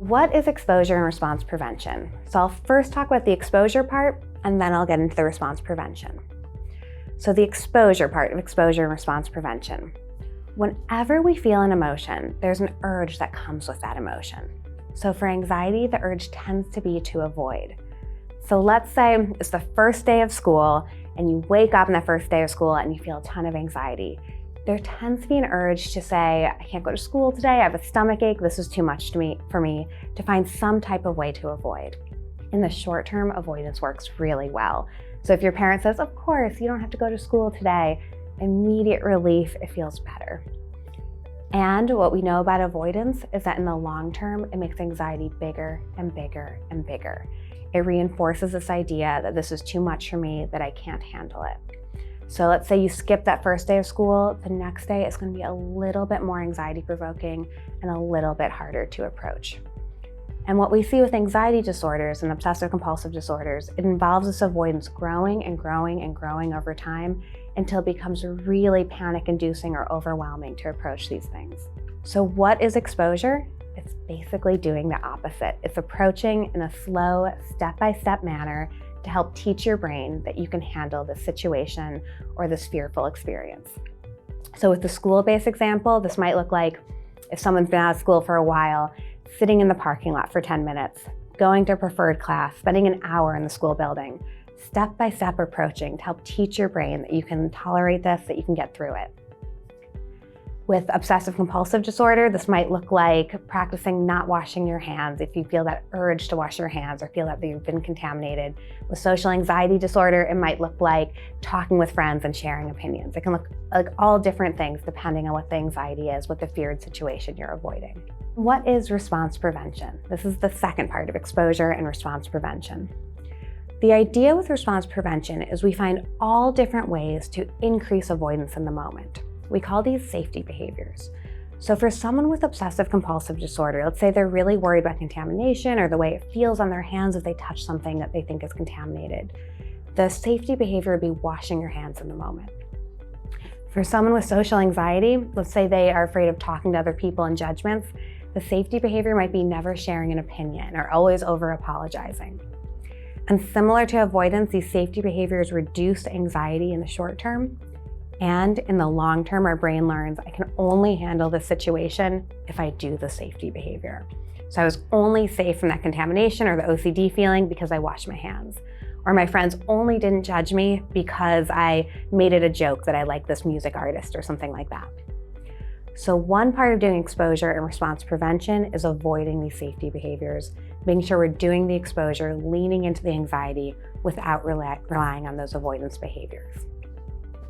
What is exposure and response prevention? So I'll first talk about the exposure part, and then I'll get into the response prevention. So the exposure part of exposure and response prevention. Whenever we feel an emotion, there's an urge that comes with that emotion. So for anxiety, the urge tends to be to avoid. So let's say it's the first day of school and you wake up on that first day of school and you feel a ton of anxiety. There tends to be an urge to say, I can't go to school today, I have a stomach ache, this is too much for me, to find some type of way to avoid. In the short term, avoidance works really well. So if your parent says, of course, you don't have to go to school today, immediate relief, it feels better. And what we know about avoidance is that in the long term, it makes anxiety bigger and bigger and bigger. It reinforces this idea that this is too much for me, that I can't handle it. So let's say you skip that first day of school, the next day is going to be a little bit more anxiety provoking and a little bit harder to approach. And what we see with anxiety disorders and obsessive compulsive disorders, it involves this avoidance growing and growing and growing over time until it becomes really panic inducing or overwhelming to approach these things. So what is exposure? It's basically doing the opposite. It's approaching in a slow, step-by-step manner to help teach your brain that you can handle this situation or this fearful experience. So with the school-based example, this might look like if someone's been out of school for a while, sitting in the parking lot for 10 minutes, going to a preferred class, spending an hour in the school building, step-by-step approaching to help teach your brain that you can tolerate this, that you can get through it. With obsessive compulsive disorder, this might look like practicing not washing your hands if you feel that urge to wash your hands or feel that you've been contaminated. With social anxiety disorder, it might look like talking with friends and sharing opinions. It can look like all different things depending on what the anxiety is, what the feared situation you're avoiding. What is response prevention? This is the second part of exposure and response prevention. The idea with response prevention is we find all different ways to increase avoidance in the moment. We call these safety behaviors. So for someone with obsessive compulsive disorder, let's say they're really worried about contamination or the way it feels on their hands if they touch something that they think is contaminated. The safety behavior would be washing your hands in the moment. For someone with social anxiety, let's say they are afraid of talking to other people and judgments, the safety behavior might be never sharing an opinion or always over apologizing. And similar to avoidance, these safety behaviors reduce anxiety in the short term. And in the long term, our brain learns I can only handle this situation if I do the safety behavior. So I was only safe from that contamination or the OCD feeling because I washed my hands. Or my friends only didn't judge me because I made it a joke that I like this music artist or something like that. So one part of doing exposure and response prevention is avoiding these safety behaviors, making sure we're doing the exposure, leaning into the anxiety without relying on those avoidance behaviors.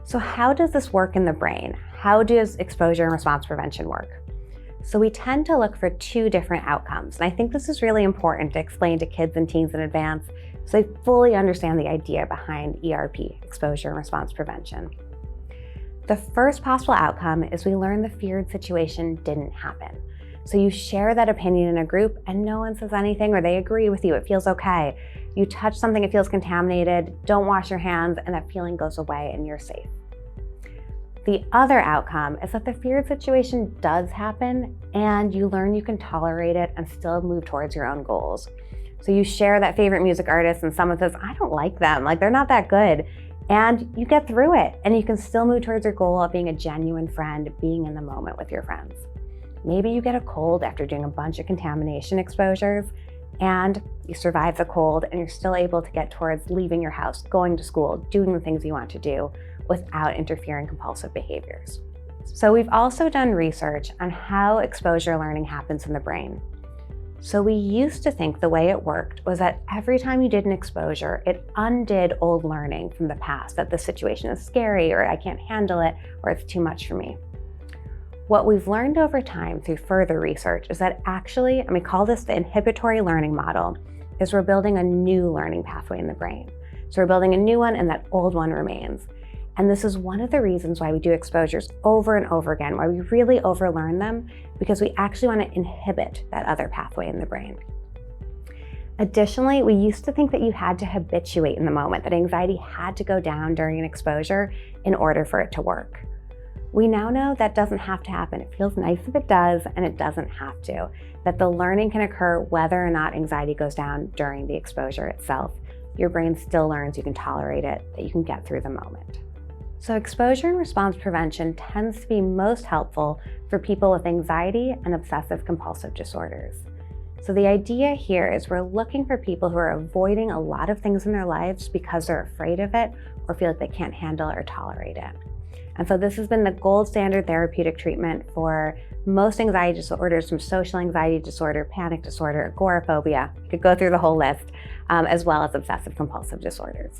So how does this work in the brain? How does exposure and response prevention work? So we tend to look for two different outcomes. And I think this is really important to explain to kids and teens in advance so they fully understand the idea behind ERP, exposure and response prevention. The first possible outcome is we learn the feared situation didn't happen. So you share that opinion in a group and no one says anything or they agree with you, it feels okay. You touch something, it feels contaminated, don't wash your hands, and that feeling goes away and you're safe. The other outcome is that the feared situation does happen and you learn you can tolerate it and still move towards your own goals. So you share that favorite music artist and someone says, I don't like them, like they're not that good. And you get through it and you can still move towards your goal of being a genuine friend, being in the moment with your friends. Maybe you get a cold after doing a bunch of contamination exposures and you survive the cold and you're still able to get towards leaving your house, going to school, doing the things you want to do without interfering compulsive behaviors. So we've also done research on how exposure learning happens in the brain. So we used to think the way it worked was that every time you did an exposure, it undid old learning from the past, that the situation is scary or I can't handle it or it's too much for me. What we've learned over time through further research is that actually, and we call this the inhibitory learning model, is we're building a new learning pathway in the brain. So we're building a new one and that old one remains. And this is one of the reasons why we do exposures over and over again, why we really overlearn them, because we actually want to inhibit that other pathway in the brain. Additionally, we used to think that you had to habituate in the moment, that anxiety had to go down during an exposure in order for it to work. We now know that doesn't have to happen. It feels nice if it does, and it doesn't have to. That the learning can occur whether or not anxiety goes down during the exposure itself. Your brain still learns you can tolerate it, that you can get through the moment. So exposure and response prevention tends to be most helpful for people with anxiety and obsessive compulsive disorders. So the idea here is we're looking for people who are avoiding a lot of things in their lives because they're afraid of it or feel like they can't handle it or tolerate it. And so this has been the gold standard therapeutic treatment for most anxiety disorders, from social anxiety disorder, panic disorder, agoraphobia. You could go through the whole list, as well as obsessive compulsive disorders.